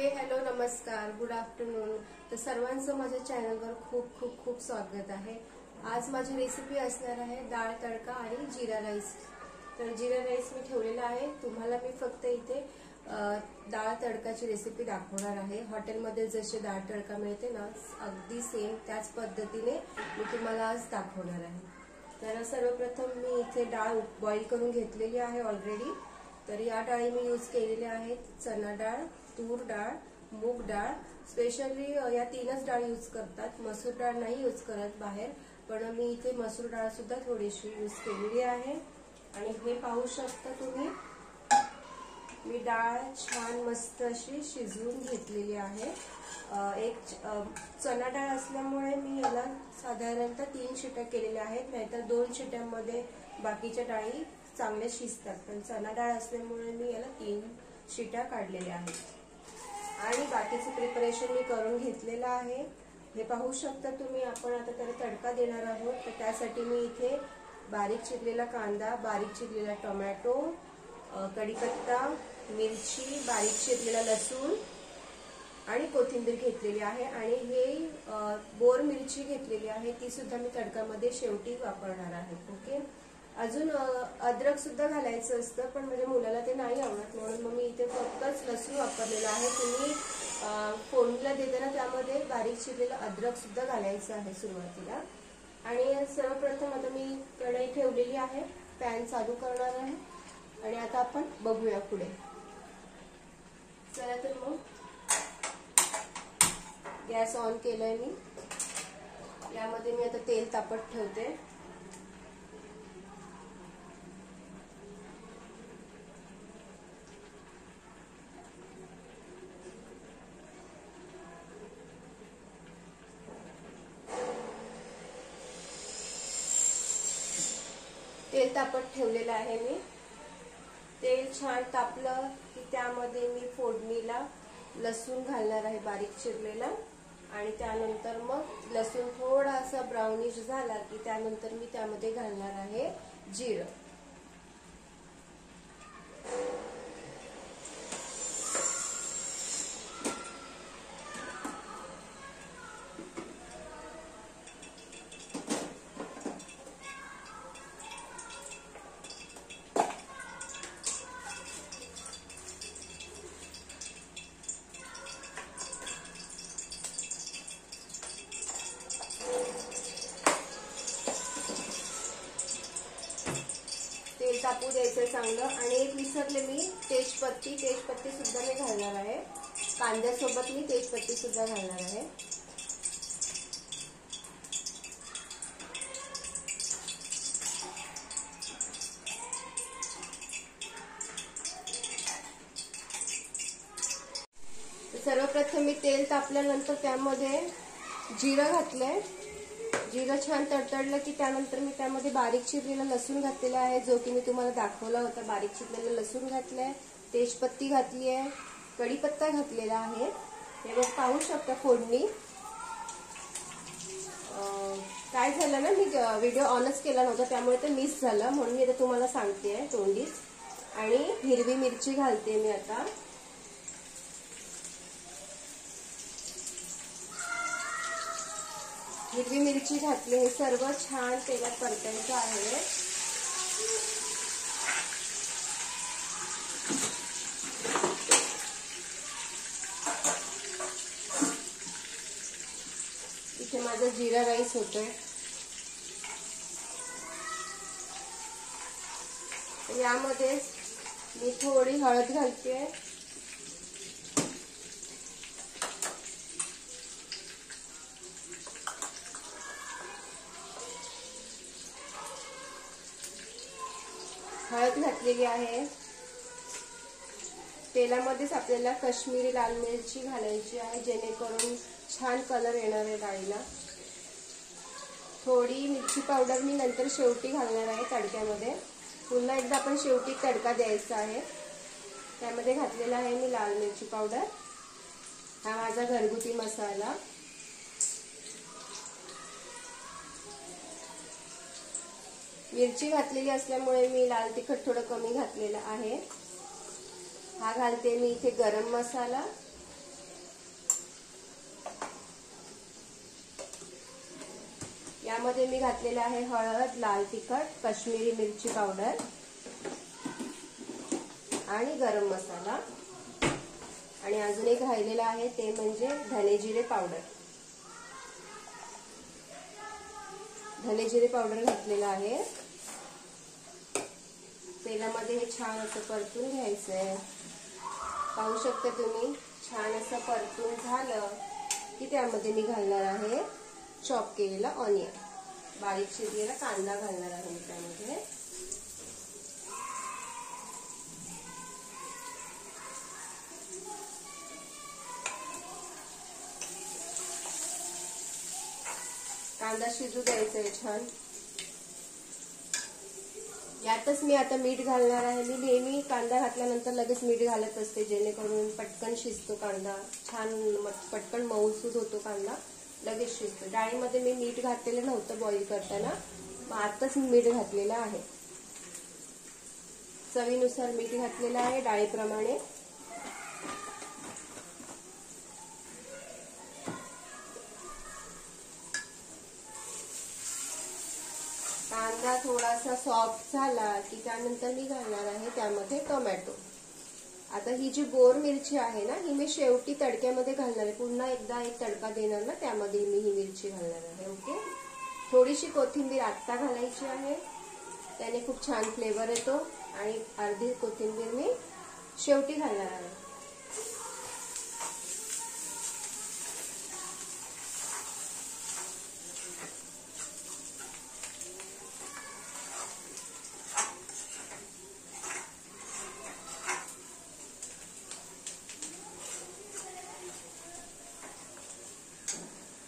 Hello नमस्कार good afternoon. तर सर्वांचं माझ्या चॅनलवर खूप खूप खूप स्वागत आहे। आज माझी रेसिपी असणार आहे डाळ तडका आणि जिरा राईस। तर जिरा राईस मी ठेवलेला आहे, तुम्हाला मी फक्त इथे डाळ तडकाची रेसिपी दाखवणार आहे। हॉटेलमध्ये जसे डाळ तडका मिळते ना, अगदी सेम त्याच पद्धतीने मी तुम्हाला आज दाखवणार आहे। तर सर्वप्रथम मी इथे डाळ बॉईल करून घेतलेली आहे ऑलरेडी। तर या डाळी मी यूज केलेल्या आहेत, चना डाळ, तूर डाळ, मूग डाळ। स्पेशली या तीनच डाळ यूज करतात, मसूर डाळ नाही यूज करत बाहेर, पण मी इथे मसूर डाळ सुद्धा थोडीशी यूज केलेली आहे। आणि हे पाहू शकता तुम्ही, मी डाळ छान मस्त अशी शिजवून घेतलेली आहे। एक चना डाळ असल्यामुळे मी याला साधारणतः 3 शिट्या केलेल्या आहेत, नाहीतर 2 शिट्यांमध्ये बाकीच्या डाळी चांगल्या शिजतात, पण चना डाळ असल्यामुळे मी याला 3 शिट्या काढलेल्या आहेत। आणि बाकीचे प्रिपरेशन मी करून घेतलेलं आहे। हे पाहू शकता तुम्ही, आपण आता त्याला तडका देणार आहोत। तर त्यासाठी मी इथे बारीक चिरलेला कांदा, बारीक चिरलेला टोमॅटो, कढीपत्ता, मिरची, बारीक चिरलेला लसूण आणि कोथिंबीर घेतलेली आहे। आणि हे बोर मिरची घेतलेली आहे, ती सुद्धा मी तडकामध्ये शेवटी वापरणार आहे। ओके, अजून अद्रक सुद्धा घालायचं असतं, पण माझ्या मुलाला ते नाही आवडत, म्हणून मग मी इथे फक्तच लसूण वापरलेला आहे। तुम्ही फोडणीला देताना त्यामध्ये बारीक चिरलेलं अद्रक सुद्धा घालायचं आहे सुरुवातीला। आणि सर्वप्रथम आता मी कढई ठेवलेली आहे, पॅन चालू करणार आहे आणि आता आपण बघूया पुढे। चला तर मग गॅस ऑन केलाय मी, यामध्ये मी आता तेल तापत ठेवते। तेल तापत ठेवलेलं आहे मी। तेल छान तापलं की त्यामध्ये मी फोडणीला लसूण घालणार आहे बारीक चिरलेला, आणि त्यानंतर मग लसूण थोडासा ब्राउनिश झाला की त्यानंतर मी त्यामध्ये घालणार आहे जिरं। तेल तापू द्यायचं चांगलं। आणि एक विसरले मी, तेजपत्ती सुद्धा मी घालणार आहे। कांद्यासोबत मी तेजपत्ती सुद्धा घालणार आहे। सर्वप्रथम मी तेल तापल्यानंतर त्यामध्ये जिरं घातलंय। जिरं छान तडतडलं की त्यानंतर मी त्यामध्ये बारीक चिरलेला लसूण घातलेला आहे, जो की मी तुम्हाला दाखवला होता। बारीक चिरलेला लसूण घातलाय, तेजपत्ती घातली आहे, कढीपत्ता घातलेला आहे। हे बघ पाहू शकता फोडणी। काय झालं ना, मी व्हिडिओ ऑनच केला नव्हता, त्यामुळे ते मिस झालं, म्हणून मी आता तुम्हाला सांगते तोंडीच। आणि हिरवी मिरची घालते मी आता। हिरवी मिरची घातली, हे सर्व छान तेलात परतायचं आहे। इथे माझा जिरा राईस होतोय, यामध्ये मी थोडी हळद घालते, हळद घातलेली आहे। तेलामध्येच आपल्याला काश्मीरी लाल मिरची घालायची आहे, जेणेकरून छान कलर येणार आहे डाळीला। थोडी मिरची पावडर मी नंतर शेवटी घालणार आहे तडक्यामध्ये। पुन्हा एकदा आपण शेवटी तडका द्यायचा आहे, त्यामध्ये घातलेला आहे मी लाल मिरची पावडर। हा माझा घरगुती मसाला। मिरची घातलेली असल्यामुळे मी लाल तिखट थोडं कमी घातलेलं आहे। हा घालते मी इथे गरम मसाला यामध्ये मी घातलेलं आहे हळद, लाल तिखट, काश्मीरी मिरची पावडर आणि गरम मसाला आणि अजून एक राहिलेलं आहे ते म्हणजे धने जिरे पावडर. धने जिरे पावडर घातलेलं आहे. तेलामध्ये हे छान असं परतून घ्यायचंय. पाहू शकता तुम्ही, छान असं परतून झालं की त्यामध्ये मी घालणार आहे चॉप केलेला ऑनियन, बारीक चिरलेला कांदा घालणार आहे मी त्यामध्ये. कांदा शिजू द्यायचा आहे छान. यातच मी आता मीठ घालणार आहे. मी नेहमी कांदा घातल्यानंतर लगेच मीठ घालत असते, जेणेकरून पटकन शिजतो कांदा, छान पटकन मऊसूद होतो कांदा, लगेच शिजतो. डाळीमध्ये मी मीठ घातलेलं नव्हतं बॉईल करताना, मग आताच मीठ घातलेलं आहे. चवीनुसार मीठ घातलेलं आहे डाळीप्रमाणे. कांदा थोडासा सॉफ्ट झाला की त्यानंतर मी घालणार आहे त्यामध्ये टोमॅटो. आता ही जी बोर मिरची आहे ना, ही मी शेवटी तडक्यामध्ये घालणार आहे. पुन्हा एकदा एक तडका देणार ना, त्यामध्ये मी ही मिरची घालणार आहे. ओके. थोडीशी कोथिंबीर आत्ता घालायची आहे, त्याने खूप छान फ्लेवर येतो. आणि अर्धी कोथिंबीर मी शेवटी घालणार आहे.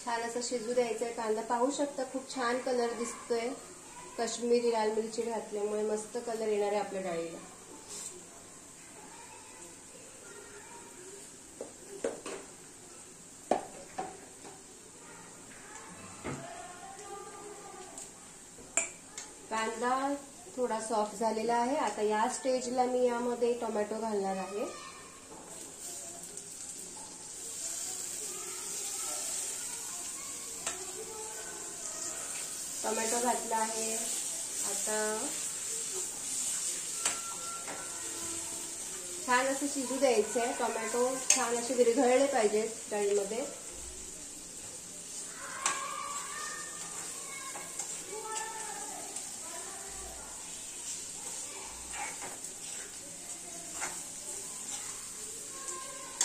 छान असं शिजू द्यायचंय. कांदा पाहू शकता, खूप छान कलर दिसतोय. काश्मीरी लाल मिरची घातल्यामुळे मस्त कलर येणार आहे आपल्या डाळीला. कांदा थोडा सॉफ्ट झालेला आहे. आता या स्टेजला मी यामध्ये टोमॅटो घालणार आहे. टोमॅटो घातला आहे. आता छान असं शिजू द्यायचंय. टोमॅटो छान असे विरघळले पाहिजेत डाळीमध्ये.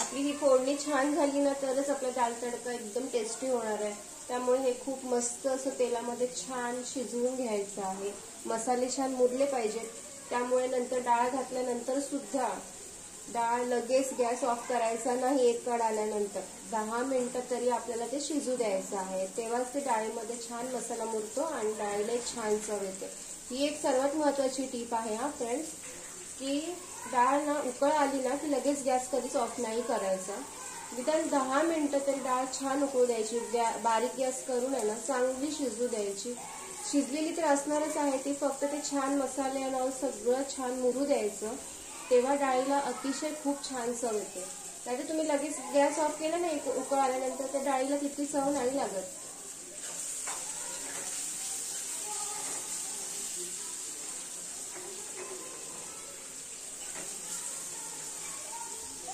आपली ही फोडणी छान झाली ना, तरच आपला दाल तडका एकदम टेस्टी होणार आहे. त्यामुळे हे खूप मस्त असं तेलामध्ये छान शिजवून घ्यायचं आहे. मसाले छान मुरले पाहिजेत. त्यामुळे नंतर डाळ घातल्यानंतर सुद्धा डाळ लगेच गॅस ऑफ करायचा नाही. एक कड आल्यानंतर 10 मिनिटं तरी आपल्याला ते शिजू द्यायचं आहे. तेव्हाच ते डाळीमध्ये छान मसाला मुरतो आणि डाळीला एक छान चव येते. ही एक सर्वात महत्वाची टीप आहे हा फ्रेंड्स, की डाळ ना उकळ आली ना की लगेच गॅस कधीच ऑफ नाही करायचा. विधान 10 मिनिटं तरी डाळ छान उकळू द्यायची. बारीक गॅस करून आहे ना चांगली शिजू द्यायची. शिजलेली तर असणारच आहे ती, फक्त ते छान मसाल्यानं सगळं छान मुरू द्यायचं. तेव्हा डाळीला अतिशय खूप छान चव येते. नाहीतर तुम्ही लगेच गॅस ऑफ केला ना एक उकळ आल्यानंतर, त्या डाळीला तितकी चव नाही लागत.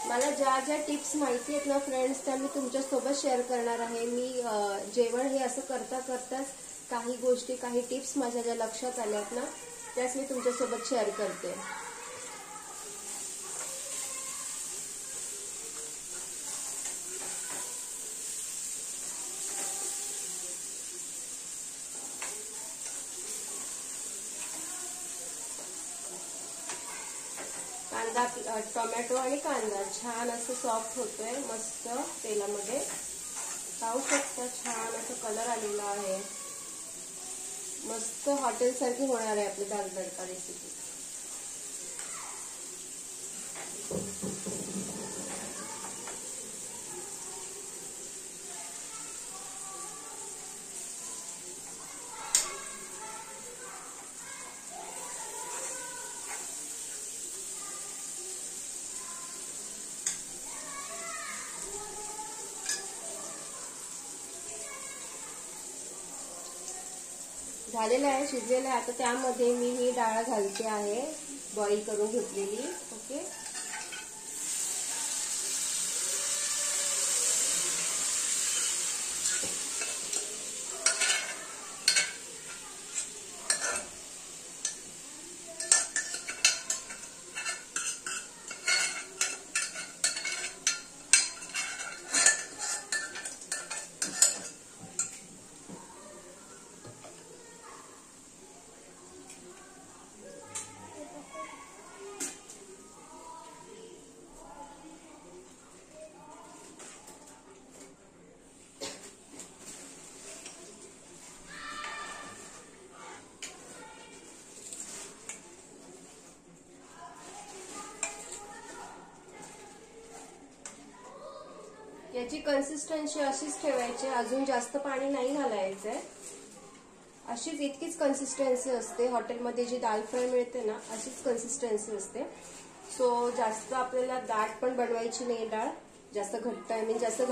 मला ज्या ज्या टिप्स माहिती आहेत ना फ्रेंड्स, त्या मी तुमच्यासोबत शेअर करणार आहे. मी जेवण हे असं करता करताच काही गोष्टी, काही टिप्स माझ्या ज्या लक्षात आल्यात ना, त्याच मी तुमच्यासोबत शेअर करते. टोमॅटो आणि कांदा छान असं सॉफ्ट होतोय मस्त तेलामध्ये. पाहू शकता छान असं कलर आलेला आहे. मस्त हॉटेल सारखी होणार आहे आपली दाल तडका रेसिपी. झालेलं आहे, शिजलेलं आहे. आता त्यामध्ये मी ही डाळ घालते आहे, बॉईल करून घेतलेली. ओके, याची कन्सिस्टन्सी अशीच ठेवायची, अजून जास्त पाणी नाही घालायचंय. अशीच इतकीच कन्सिस्टन्सी असते. हॉटेलमध्ये जी दाल फ्राय मिळते ना, अशीच कन्सिस्टन्सी असते. सो जास्त आपल्याला दाट पण बनवायची नाही डाळ, जास्त घट्ट, आय मीन जास्त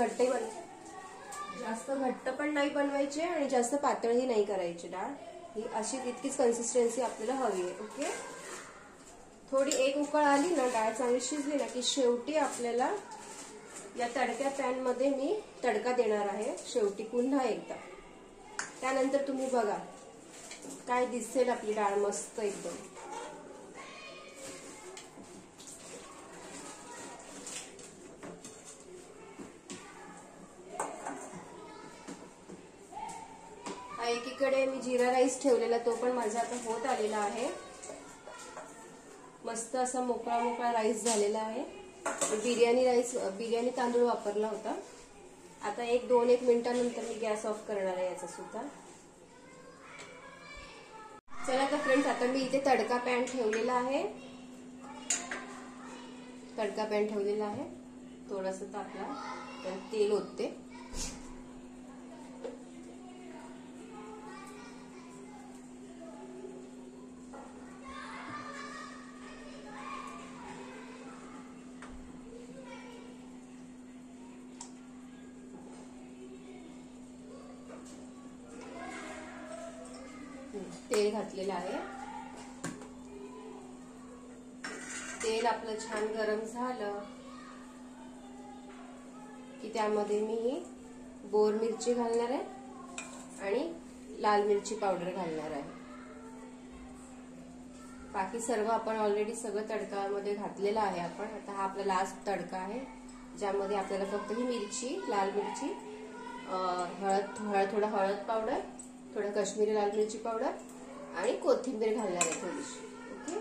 घट्ट पण नाही बनवायची आणि जास्त पातळही नाही करायची डाळ. ही अशी इतकीच कन्सिस्टन्सी आपल्याला हवी आहे. ओके, थोडी एक उकळ आली ना, डाळ चांगली शिजली ना, की शेवटी आपल्याला या तडक्या पॅन मध्ये मी तडका देणार आहे शेवटी पुन्हा एकदा. त्यानंतर तुम्ही बघा काय दिसेल आपली डाळ मस्त एकदम. एकीकडे मी जिरा राईस ठेवलेला, तो पण माझा आता होत आलेला आहे. मस्त असा मोकळा मोकळा राईस झालेला आहे. बिर्याणी तांदूळ वापरला होता. आता 1-2 मिनिटांनंतर मी गॅस ऑफ करणार आहे याचा सुद्धा. चला आता फ्रेंड्स, आता मी इथे तडका पॅन ठेवलेला आहे. थोडासा तापला तर तेल ओतते. तेल घातलेलं आहे. तेल आपलं छान गरम झालं की त्यामध्ये मी बोर मिरची घालणार आहे आणि लाल मिरची पावडर घालणार आहे. बाकी सर्व आपण ऑलरेडी सगळं तडकामध्ये घातलेलं आहे आपण. आता हा आपला लास्ट तडका आहे, ज्यामध्ये आपल्याला फक्त ही मिरची, लाल मिरची, थोडा हळद पावडर, थोडा काश्मीरी लाल मिरची पावडर आणि कोथिंबीर घालणार आहे थोडीशी. ओके,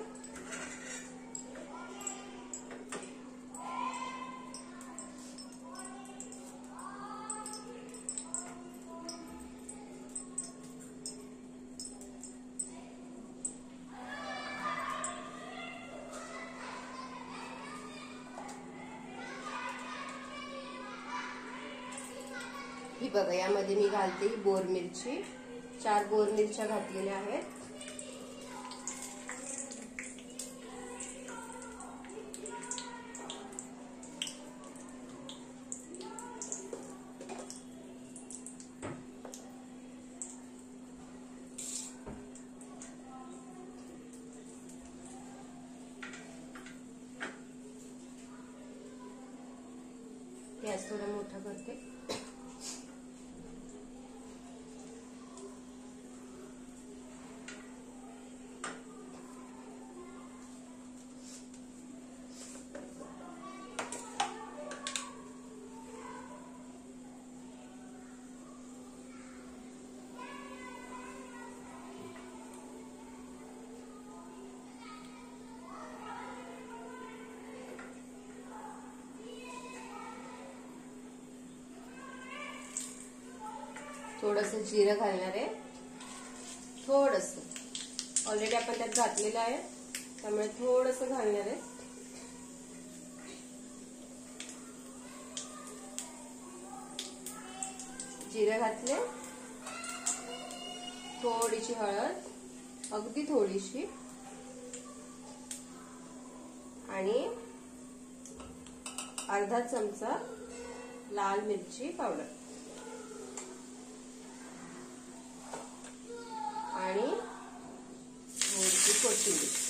ही बघा, यामध्ये मी घालते बोर मिरची. 4 बोर मिरच्या घातलेल्या आहेत. गॅस थोडा मोठा करते. थोडंसं जिरं घालणार आहे. थोडंसं ऑलरेडी आपण त्यात घातलेलं आहे, त्यामुळे थोडंसं घालणार आहे. जिरं घातले, थोडीशी हळद, अगदी थोडीशी, आणि अर्धा चमचा लाल मिरची पावडर आणि थोडीशी कोथिंबीर.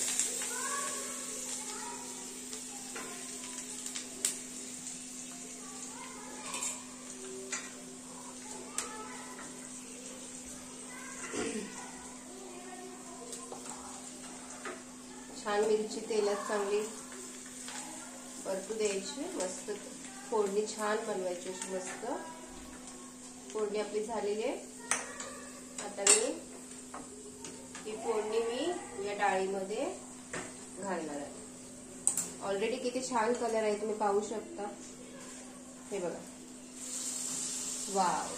छान मिरची तेलात चांगली परतू द्यायची. मस्त फोडणी छान बनवायची अशी मस्त. फोडणी आपली झालेली आहे. आता ही फोडणी मी या डाळीमध्ये घालणार आहे. ऑलरेडी किती छान कलर आहे तुम्ही पाहू शकता. हे बघा, वाव.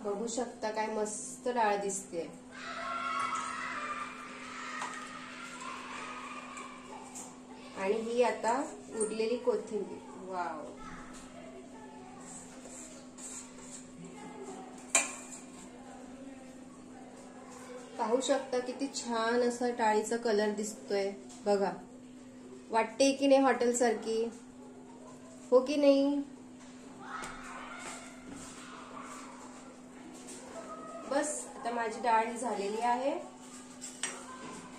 बघू शकता काय मस्त डाळ दिसते. आणि ही आता उरलेली कोथिंबीर. वाव. पाहू शकता किती छान असा डाळीचा कलर दिसतोय. बघा, वाटते की नाही हॉटेल सारखी, हो की नाही. बस आता माझी डाळ ही झालेली आहे.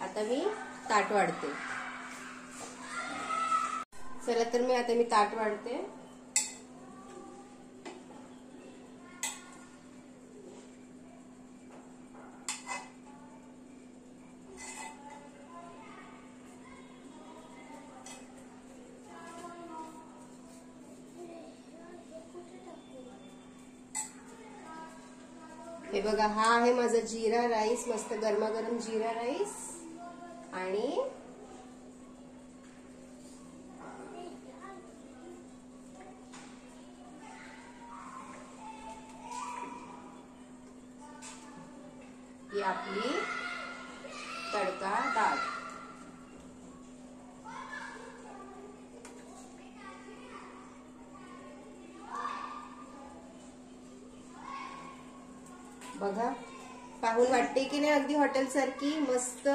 आता मी ताट वाढते. चला तर मी ताट वाढते. हे बघा, हा आहे माझा जीरा राईस. मस्त गरमागरम जीरा राईस. आणि ही आपली तडका डाळ. बघा, पाहून वाटते की नाही अगदी हॉटेल सारखी मस्त.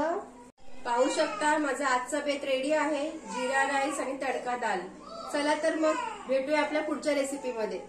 पाहू शकता माझा आजचा बेत रेडी आहे. जीरा राईस आणि तडका डाळ. चला तर मग भेटूया आपल्या पुढच्या रेसिपी मध्ये.